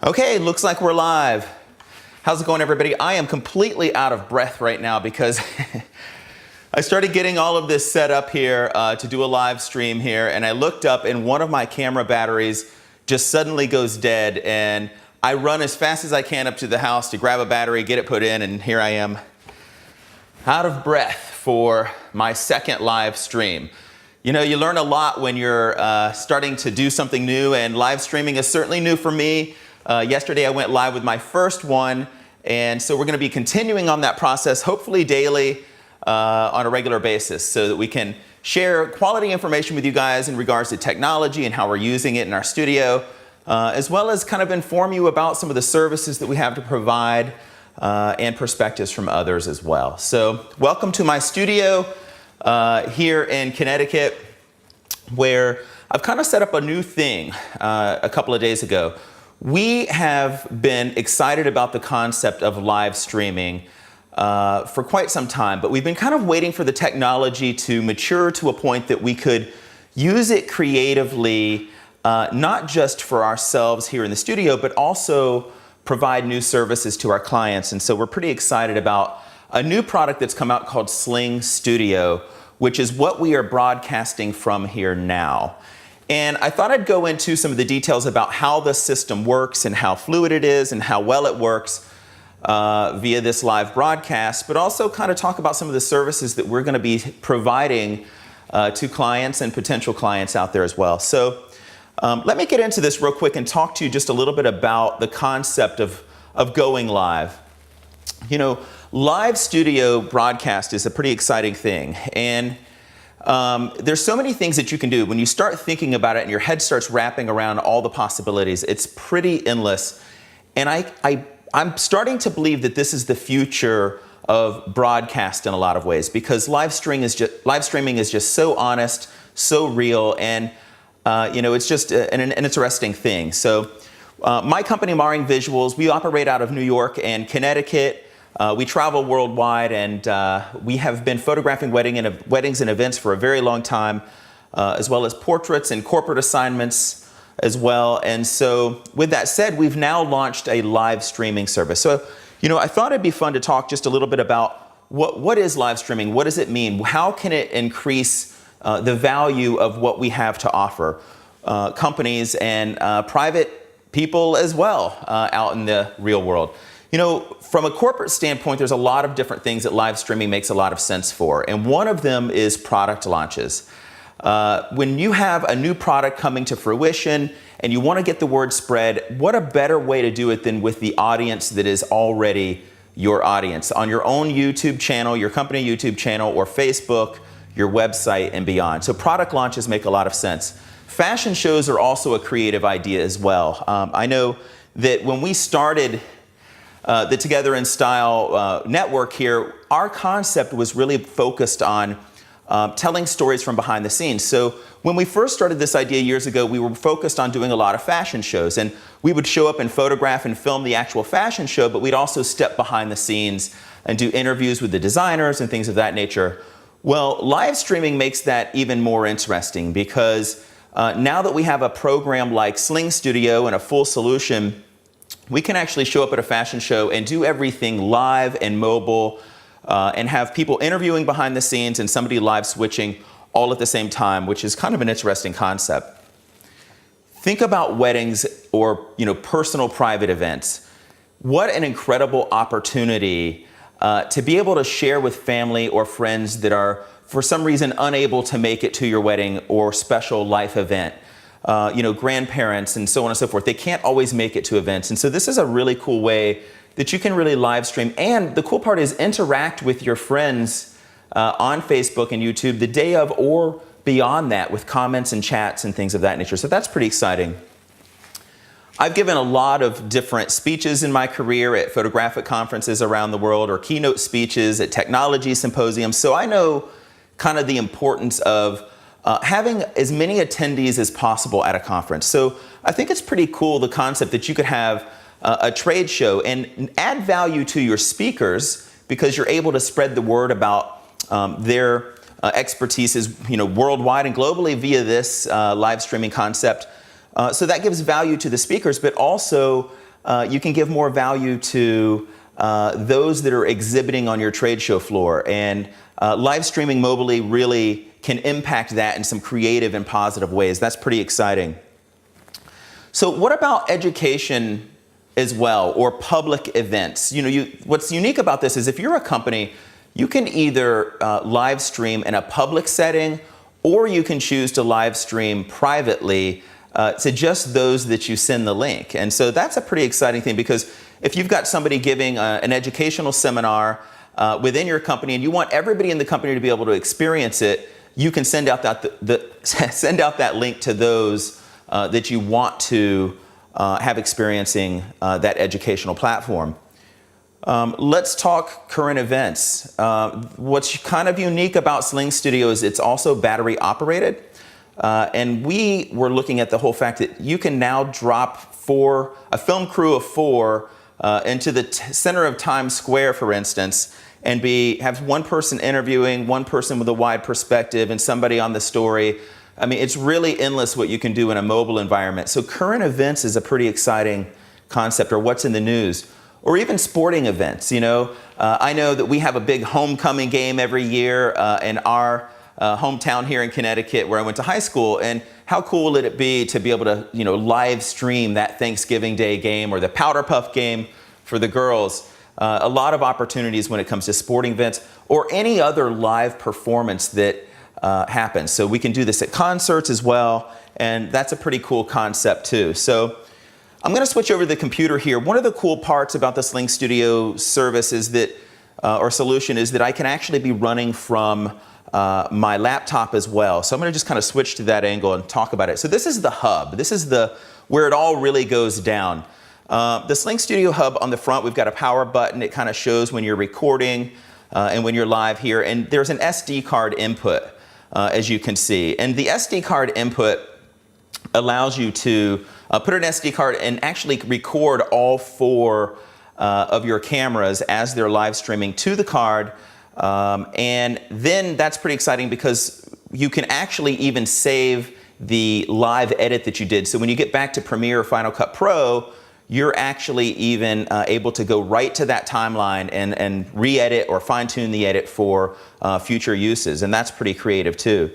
Okay, looks like we're live. How's it going, everybody? I am completely out of breath right now because I started getting all of this set up here to do a live stream here, and I looked up and one of my camera batteries just suddenly goes dead, and I run as fast as I can up to the house to grab a battery, get it put in, and here I am out of breath for my second live stream. You know, you learn a lot when you're starting to do something new, and live streaming is certainly new for me. Yesterday I went live with my first one, and so we're going to be continuing on that process, hopefully daily on a regular basis, so that we can share quality information with you guys in regards to technology and how we're using it in our studio, as well as kind of inform you about some of the services that we have to provide and perspectives from others as well. So welcome to my studio here in Connecticut, where I've kind of set up a new thing a couple of days ago. We have been excited about the concept of live streaming for quite some time, but we've been kind of waiting for the technology to mature to a point that we could use it creatively, not just for ourselves here in the studio, but also provide new services to our clients. And so we're pretty excited about a new product that's come out called Sling Studio, which is what we are broadcasting from here now. And I thought I'd go into some of the details about how the system works and how fluid it is and how well it works via this live broadcast, but also kind of talk about some of the services that we're going to be providing to clients and potential clients out there as well. So let me get into this real quick and talk to you just a little bit about the concept of going live. You know, live studio broadcast is a pretty exciting thing, and there's so many things that you can do. When you start thinking about it and your head starts wrapping around all the possibilities, it's pretty endless. And I'm starting to believe that this is the future of broadcast in a lot of ways, because live streaming is just so honest, so real, and you know, it's just an interesting thing. So my company, Marring Visuals, we operate out of New York and Connecticut. We travel worldwide, and we have been photographing weddings and events for a very long time, as well as portraits and corporate assignments as well. And so with that said, we've now launched a live streaming service. So, you know, I thought it'd be fun to talk just a little bit about what is live streaming? What does it mean? How can it increase the value of what we have to offer companies and private people as well out in the real world? You know, from a corporate standpoint, there's a lot of different things that live streaming makes a lot of sense for, and one of them is product launches. When you have a new product coming to fruition and you want to get the word spread, what a better way to do it than with the audience that is already your audience on your own YouTube channel, your company YouTube channel, or Facebook, your website, and beyond. So product launches make a lot of sense. Fashion shows are also a creative idea as well. I know that when we started the Together in Style network here, our concept was really focused on telling stories from behind the scenes. So when we first started this idea years ago, we were focused on doing a lot of fashion shows, and we would show up and photograph and film the actual fashion show, but we'd also step behind the scenes and do interviews with the designers and things of that nature. Well, live streaming makes that even more interesting, because now that we have a program like Sling Studio and a full solution, we can actually show up at a fashion show and do everything live and mobile, and have people interviewing behind the scenes and somebody live switching all at the same time, which is kind of an interesting concept. Think about weddings or, you know, personal private events. What an incredible opportunity to be able to share with family or friends that are for some reason unable to make it to your wedding or special life event. You know, grandparents and so on and so forth. They can't always make it to events. And so this is a really cool way that you can really live stream. And the cool part is interact with your friends on Facebook and YouTube the day of or beyond that with comments and chats and things of that nature. So that's pretty exciting. I've given a lot of different speeches in my career at photographic conferences around the world, or keynote speeches at technology symposiums. So I know kind of the importance of having as many attendees as possible at a conference. So I think it's pretty cool, the concept that you could have a trade show and add value to your speakers, because you're able to spread the word about their expertise is, you know, worldwide and globally via this live streaming concept. So that gives value to the speakers, but also you can give more value to those that are exhibiting on your trade show floor. And live streaming mobily really can impact that in some creative and positive ways. That's pretty exciting. So what about education as well, or public events? What's unique about this is if you're a company, you can either live stream in a public setting, or you can choose to live stream privately to just those that you send the link. And so that's a pretty exciting thing, because if you've got somebody giving an educational seminar within your company and you want everybody in the company to be able to experience it, you can send out send out that link to those that you want to have experiencing that educational platform. Let's talk current events. What's kind of unique about Sling Studio is it's also battery operated. And we were looking at the whole fact that you can now drop a film crew of 4 into the center of Times Square, for instance, and have one person interviewing, one person with a wide perspective, and somebody on the story. I mean, it's really endless what you can do in a mobile environment. So current events is a pretty exciting concept, or what's in the news, or even sporting events. I know that we have a big homecoming game every year in our hometown here in Connecticut, where I went to high school. And how cool would it be to be able to, live stream that Thanksgiving Day game, or the Powder Puff game for the girls? A lot of opportunities when it comes to sporting events, or any other live performance that happens. So we can do this at concerts as well, and that's a pretty cool concept too. So I'm going to switch over to the computer here. One of the cool parts about the Sling Studio service is that, or solution, is that I can actually be running from my laptop as well. So I'm going to just kind of switch to that angle and talk about it. So this is the hub. This is where it all really goes down. The Sling Studio hub on the front, we've got a power button. It kind of shows when you're recording and when you're live here. And there's an SD card input, as you can see. And the SD card input allows you to put an SD card and actually record all 4 of your cameras as they're live streaming to the card. And then that's pretty exciting, because you can actually even save the live edit that you did. So when you get back to Premiere or Final Cut Pro, you're actually even able to go right to that timeline and re-edit or fine-tune the edit for future uses. And that's pretty creative too.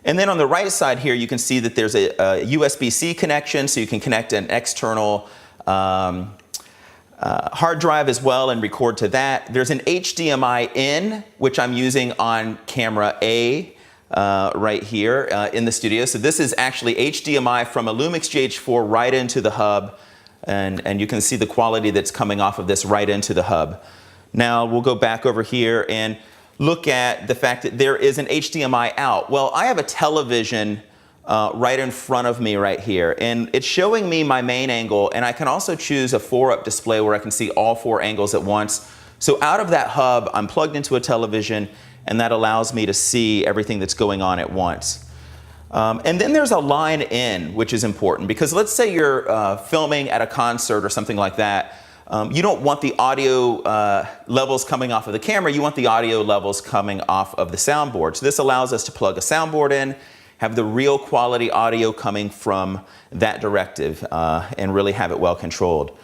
And then on the right side here, you can see that there's a USB-C connection, so you can connect an external hard drive as well and record to that. There's an HDMI in, which I'm using on camera A right here in the studio. So this is actually HDMI from a Lumix GH4 right into the hub. And you can see the quality that's coming off of this right into the hub. Now we'll go back over here and look at the fact that there is an HDMI out. Well, I have a television right in front of me right here, and it's showing me my main angle, and I can also choose a 4-up display where I can see all 4 angles at once. So out of that hub, I'm plugged into a television, and that allows me to see everything that's going on at once. And then there's a line in, which is important, because let's say you're filming at a concert or something like that. You don't want the audio levels coming off of the camera, you want the audio levels coming off of the soundboard. So this allows us to plug a soundboard in, have the real quality audio coming from that directive, and really have it well controlled.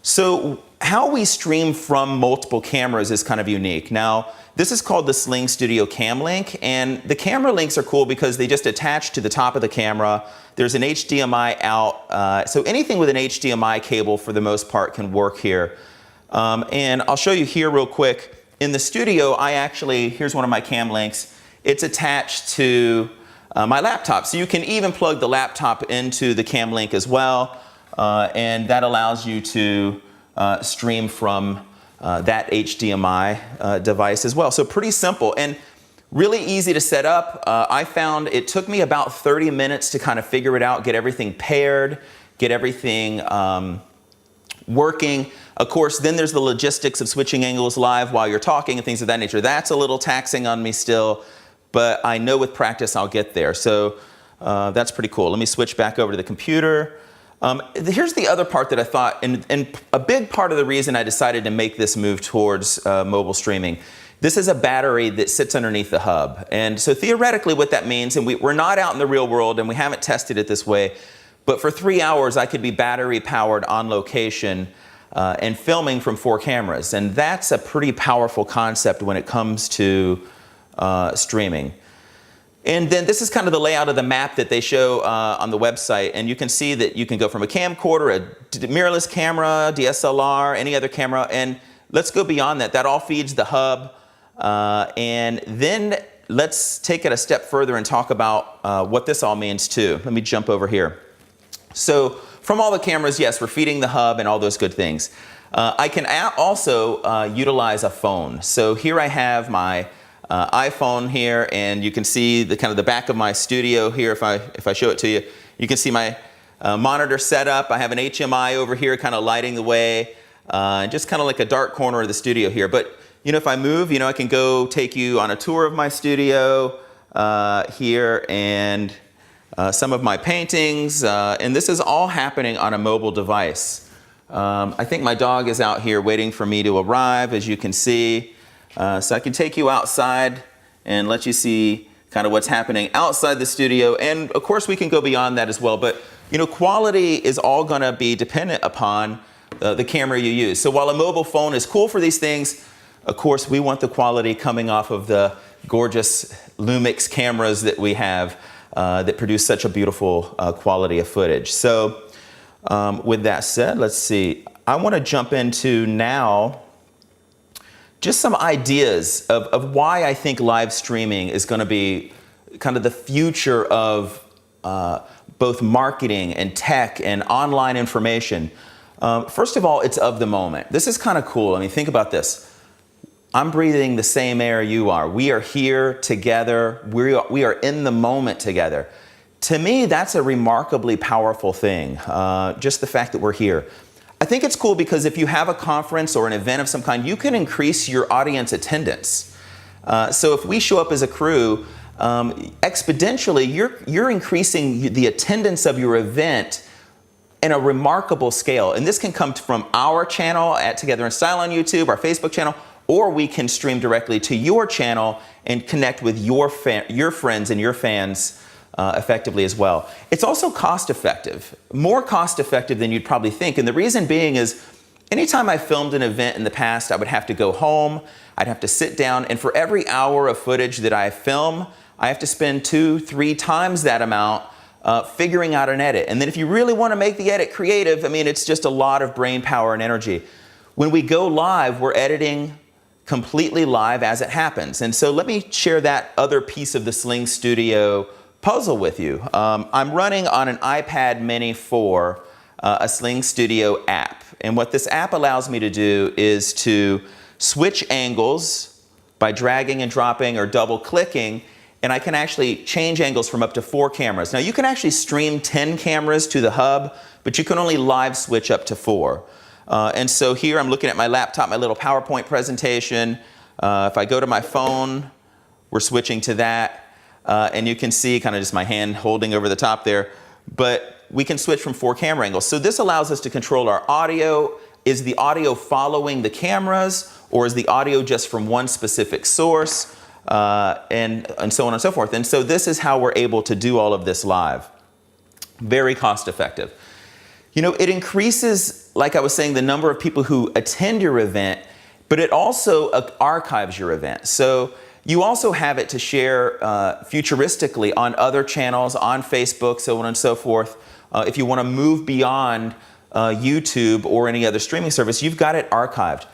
So how we stream from multiple cameras is kind of unique. Now, this is called the Sling Studio Cam Link, and the camera links are cool because they just attach to the top of the camera. There's an HDMI out, so anything with an HDMI cable for the most part can work here. And I'll show you here real quick. In the studio, here's one of my cam links. It's attached to my laptop, so you can even plug the laptop into the cam link as well, and that allows you to stream from that HDMI device as well. So pretty simple and really easy to set up. I found it took me about 30 minutes to kind of figure it out, get everything paired, get everything working. Of course, then there's the logistics of switching angles live while you're talking and things of that nature. That's a little taxing on me still, but I know with practice I'll get there. So that's pretty cool. Let me switch back over to the computer. Here's the other part that I thought, and a big part of the reason I decided to make this move towards mobile streaming. This is a battery that sits underneath the hub. And so theoretically what that means, and we're not out in the real world and we haven't tested it this way, but for 3 hours I could be battery powered on location and filming from 4 cameras. And that's a pretty powerful concept when it comes to streaming. And then this is kind of the layout of the map that they show on the website. And you can see that you can go from a camcorder, a mirrorless camera, DSLR, any other camera. And let's go beyond that. That all feeds the hub. And then let's take it a step further and talk about what this all means too. Let me jump over here. So from all the cameras, yes, we're feeding the hub and all those good things. I can also utilize a phone. So here I have my iPhone here, and you can see the kind of the back of my studio here. If I show it to you, you can see my monitor setup. I have an HMI over here kind of lighting the way, just kind of like a dark corner of the studio here. But you know, if I move, you know, I can go take you on a tour of my studio here, and some of my paintings, and this is all happening on a mobile device. I think my dog is out here waiting for me to arrive, as you can see. So I can take you outside and let you see kind of what's happening outside the studio. And of course we can go beyond that as well. But you know, quality is all going to be dependent upon the camera you use. So while a mobile phone is cool for these things, of course we want the quality coming off of the gorgeous Lumix cameras that we have that produce such a beautiful quality of footage. So with that said, let's see. I want to jump into now just some ideas of why I think live streaming is going to be kind of the future of both marketing and tech and online information. First of all, it's of the moment. This is kind of cool. I mean, think about this. I'm breathing the same air you are. We are here together. We are in the moment together. To me, that's a remarkably powerful thing, just the fact that we're here. I think it's cool because if you have a conference or an event of some kind, you can increase your audience attendance. So if we show up as a crew, exponentially, you're increasing the attendance of your event in a remarkable scale. And this can come from our channel at Together in Style on YouTube, our Facebook channel, or we can stream directly to your channel and connect with your friends and your fans effectively as well. It's also cost effective, more cost effective than you'd probably think. And the reason being is anytime I filmed an event in the past, I would have to go home, I'd have to sit down, and for every hour of footage that I film, I have to spend 2-3 times that amount figuring out an edit. And then if you really want to make the edit creative, I mean, it's just a lot of brain power and energy. When we go live, we're editing completely live as it happens. And so let me share that other piece of the Sling Studio puzzle with you. I'm running on an iPad mini 4, a Sling Studio app. And what this app allows me to do is to switch angles by dragging and dropping or double clicking, and I can actually change angles from up to 4 cameras. Now you can actually stream 10 cameras to the hub, but you can only live switch up to 4. And so here I'm looking at my laptop, my little PowerPoint presentation. If I go to my phone, we're switching to that. And you can see kind of just my hand holding over the top there. But we can switch from 4 camera angles. So this allows us to control our audio. Is the audio following the cameras, or is the audio just from one specific source? And so on and so forth. And so this is how we're able to do all of this live. Very cost effective. You know, it increases, like I was saying, the number of people who attend your event, but it also archives your event. So you also have it to share futuristically on other channels, on Facebook, so on and so forth. If you want to move beyond YouTube or any other streaming service, you've got it archived.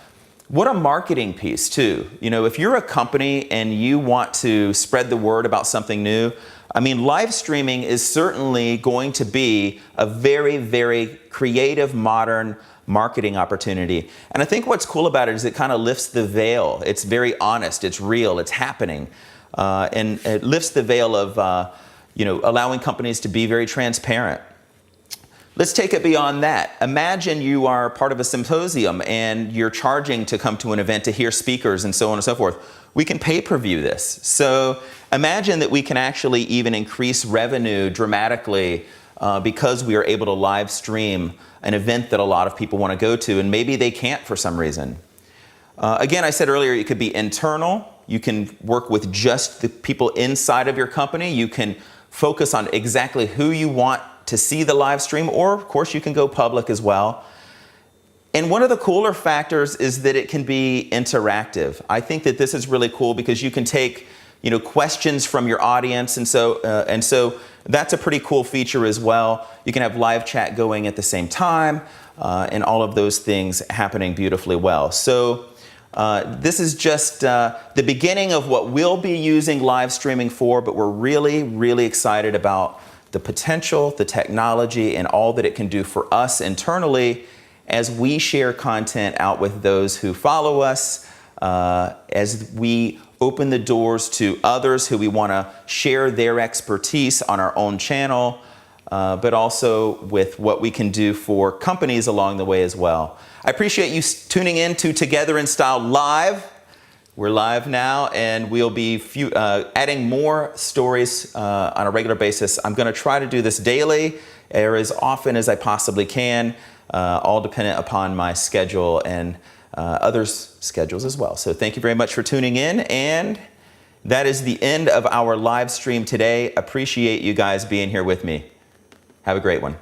What a marketing piece too. You know, if you're a company and you want to spread the word about something new, I mean, live streaming is certainly going to be a very, very creative, modern marketing opportunity. And I think what's cool about it is it kind of lifts the veil. It's very honest, it's real, it's happening. And it lifts the veil of, you know, allowing companies to be very transparent. Let's take it beyond that. Imagine you are part of a symposium and you're charging to come to an event to hear speakers and so on and so forth. We can pay-per-view this. So imagine that we can actually even increase revenue dramatically because we are able to live stream an event that a lot of people want to go to, and maybe they can't for some reason. Again, I said earlier, it could be internal. You can work with just the people inside of your company. You can focus on exactly who you want to see the live stream, or of course you can go public as well. And one of the cooler factors is that it can be interactive. I think that this is really cool because you can take, questions from your audience, and so that's a pretty cool feature as well. You can have live chat going at the same time, and all of those things happening beautifully well. So this is just the beginning of what we'll be using live streaming for, but we're really, really excited about the potential, the technology, and all that it can do for us internally as we share content out with those who follow us, as we open the doors to others who we want to share their expertise on our own channel, but also with what we can do for companies along the way as well. I appreciate you tuning in to Together in Style Live. We're live now, and we'll be adding more stories on a regular basis. I'm going to try to do this daily or as often as I possibly can, all dependent upon my schedule and others' schedules as well. So thank you very much for tuning in, and that is the end of our live stream today. Appreciate you guys being here with me. Have a great one.